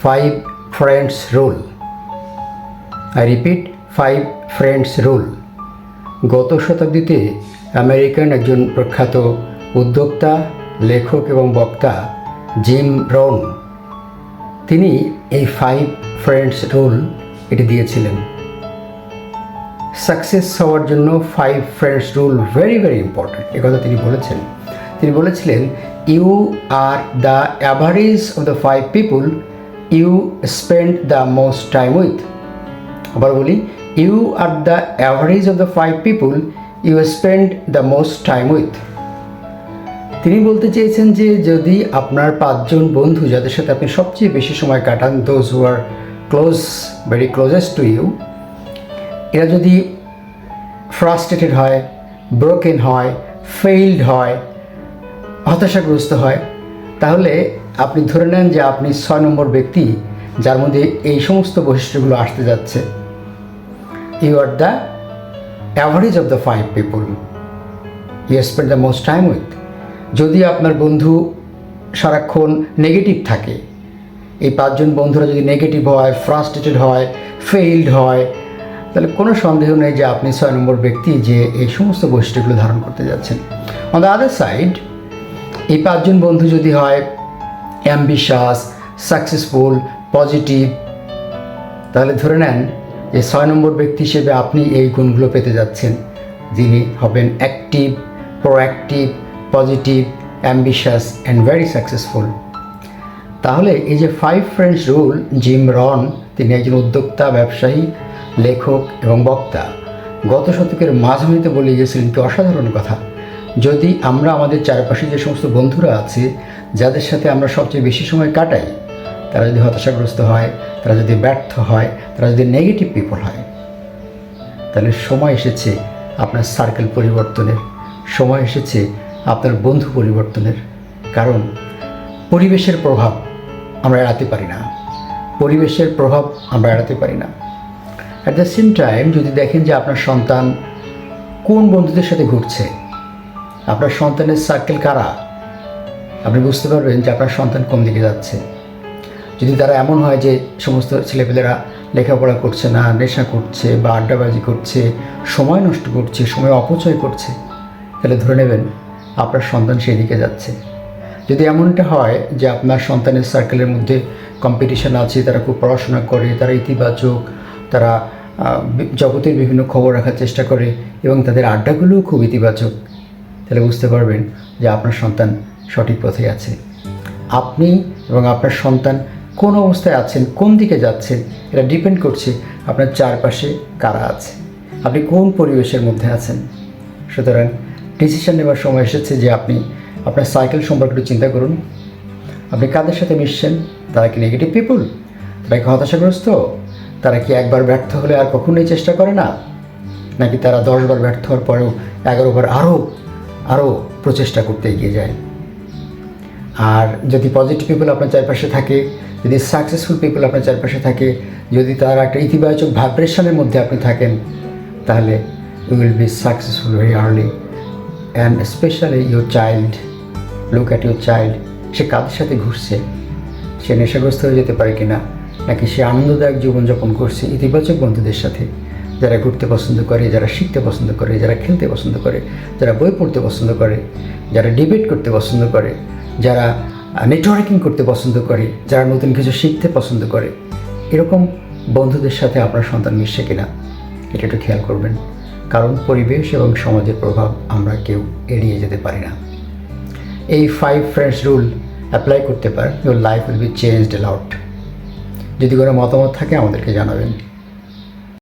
Five friends rule. I repeat, five friends rule. গত শতাব্দীতে American একজন প্রখ্যাত উদ্যোক্তা, লেখক এবং বক্তা জিম রন, তিনি এই ফাইভ ফ্রেন্ডস রুল এটি দিয়েছিলেন। সাকসেস হওয়ার জন্য five friends rule very very important, এ কথা তিনি বলেছেন। তিনি বলেছিলেন, you are the average of the five people you spend the most time with. আবার বলি, you are the average of the five people you spend the most time with. তিনি বলতে চেয়েছেন যে যদি আপনার পাঁচজন বন্ধু যাদের সাথে আপনি সবচেয়ে বেশি সময় কাটান, those who are close, very closest to you, এরা যদি ফ্রাস্ট্রেটেড হয়, ব্রোকেন হয়, ফেইল্ড হয়, হতাশাগ্রস্ত হয়, তাহলে আপনি ধরে নেন যে আপনি 6 নম্বর ব্যক্তি যার মধ্যে এই সমস্ত বৈশিষ্ট্যগুলো আসতে যাচ্ছে। You are the average of the five people you spend the most time with. যদি আপনার বন্ধু সারাক্ষণ নেগেটিভ থাকে, এই পাঁচজন বন্ধুরা যদি নেগেটিভ হয়, ফ্রাস্ট্রেটেড হয়, ফেইল্ড হয়, তাহলে কোনো সন্দেহ নেই যে আপনি 6 নম্বর ব্যক্তি যে এই সমস্ত বৈশিষ্ট্যগুলো ধারণ করতে যাচ্ছেন। অন দ্য আদার সাইড, এই পাঁচজন বন্ধু যদি হয় অ্যাম্বিশাস, সাকসেসফুল, পজিটিভ, তাহলে ধরে নেন যে 6 নম্বর ব্যক্তি হিসেবে আপনি এই গুণগুলো পেতে যাচ্ছেন, যিনি হবেন active, proactive, positive, ambitious and very successful. তাহলে এই যে five friends rule, Jim Rohn, তিনি একজন উদ্যোক্তা, ব্যবসায়ী, লেখক এবং বক্তা, গত শতকের মাঝামাঝিতে বলে গিয়েছিলেন কি অসাধারণ কথা। যদি আমরা আমাদের চারপাশে যে সমস্ত বন্ধুরা আছে, যাদের সাথে আমরা সবচেয়ে বেশি সময় কাটাই, তারা যদি হতাশাগ্রস্ত হয়, তারা যদি ব্যর্থ হয়, তারা যদি নেগেটিভ পিপল হয়, তাহলে সময় এসেছে আপনার সার্কেল পরিবর্তনের, সময় এসেছে আপনার বন্ধু পরিবর্তনের। কারণ পরিবেশের প্রভাব আমরা এড়াতে পারি না, পরিবেশের প্রভাব আমরা এড়াতে পারি না। অ্যাট দ্য সেম টাইম, যদি দেখেন যে আপনার সন্তান কোন বন্ধুদের সাথে ঘুরছে, আপনার সন্তানের সার্কেল কারা, আপনি বুঝতে পারবেন যে আপনার সন্তান কোন দিকে যাচ্ছে। যদি তারা এমন হয় যে সমস্ত ছেলেপেলেরা লেখাপড়া করছে না, নেশা করছে বা আড্ডাবাজি করছে, সময় নষ্ট করছে, সময় অপচয় করছে, তাহলে ধরে নেবেন আপনার সন্তান সেই দিকে যাচ্ছে। যদি এমনটা হয় যে আপনার সন্তানের সার্কেলের মধ্যে কম্পিটিশান আছে, তারা খুব পড়াশোনা করে, তারা ইতিবাচক, তারা জগতের বিভিন্ন খবর রাখার চেষ্টা করে এবং তাদের আড্ডাগুলোও খুব ইতিবাচক, তাহলে বুঝতে পারবেন যে আপনার সন্তান সঠিক পথে আছে। আপনি এবং আপনার সন্তান কোন অবস্থায় আছেন, কোন দিকে যাচ্ছেন, এটা ডিপেন্ড করছে আপনার চারপাশে কারা আছে, আপনি কোন পরিবেশের মধ্যে আছেন। সুতরাং ডিসিশন নেওয়ার সময় এসেছে যে আপনি আপনার সাইকেল সম্পর্কে একটু চিন্তা করুন। আপনি কাদের সাথে মিশছেন? তারা কি নেগেটিভ পিপুল? তারা কি হতাশাগ্রস্ত? তারা কি একবার ব্যর্থ হলে আর কখনোই চেষ্টা করে না? নাকি তারা 10 বার ব্যর্থ হওয়ার পরেও 11 বার আরও প্রচেষ্টা করতে এগিয়ে যায়? আর যদি পজিটিভ পিপল আপনার চারপাশে থাকে, যদি সাকসেসফুল পিপল আপনার চারপাশে থাকে, যদি তারা একটা ইতিবাচক ভাইব্রেশনের মধ্যে আপনি থাকেন, তাহলে you will be successful very early. And specially your child, look at your child, সে কাদের সাথে ঘুরছে, সে নেশাগ্রস্ত হয়ে যেতে পারে কিনা, নাকি সে আনন্দদায়ক জীবনযাপন করছে ইতিবাচক বন্ধুদের সাথে, যারা ঘুরতে পছন্দ করে, যারা শিখতে পছন্দ করে, যারা খেলতে পছন্দ করে, যারা বই পড়তে পছন্দ করে, যারা ডিবেট করতে পছন্দ করে, যারা নেটওয়ার্কিং করতে পছন্দ করে, যারা নতুন কিছু শিখতে পছন্দ করে, এরকম বন্ধুদের সাথে আপনার সন্তান মিশছে কিনা এটা একটু খেয়াল করবেন। কারণ পরিবেশ এবং সমাজের প্রভাব আমরা কেউ এড়িয়ে যেতে পারি না। এই 5 ফ্রেন্ডস রুল অ্যাপ্লাই করতে পারেন, your life will be changed a lot. যদি কোনো মতামত থাকে আমাদেরকে জানাবেন।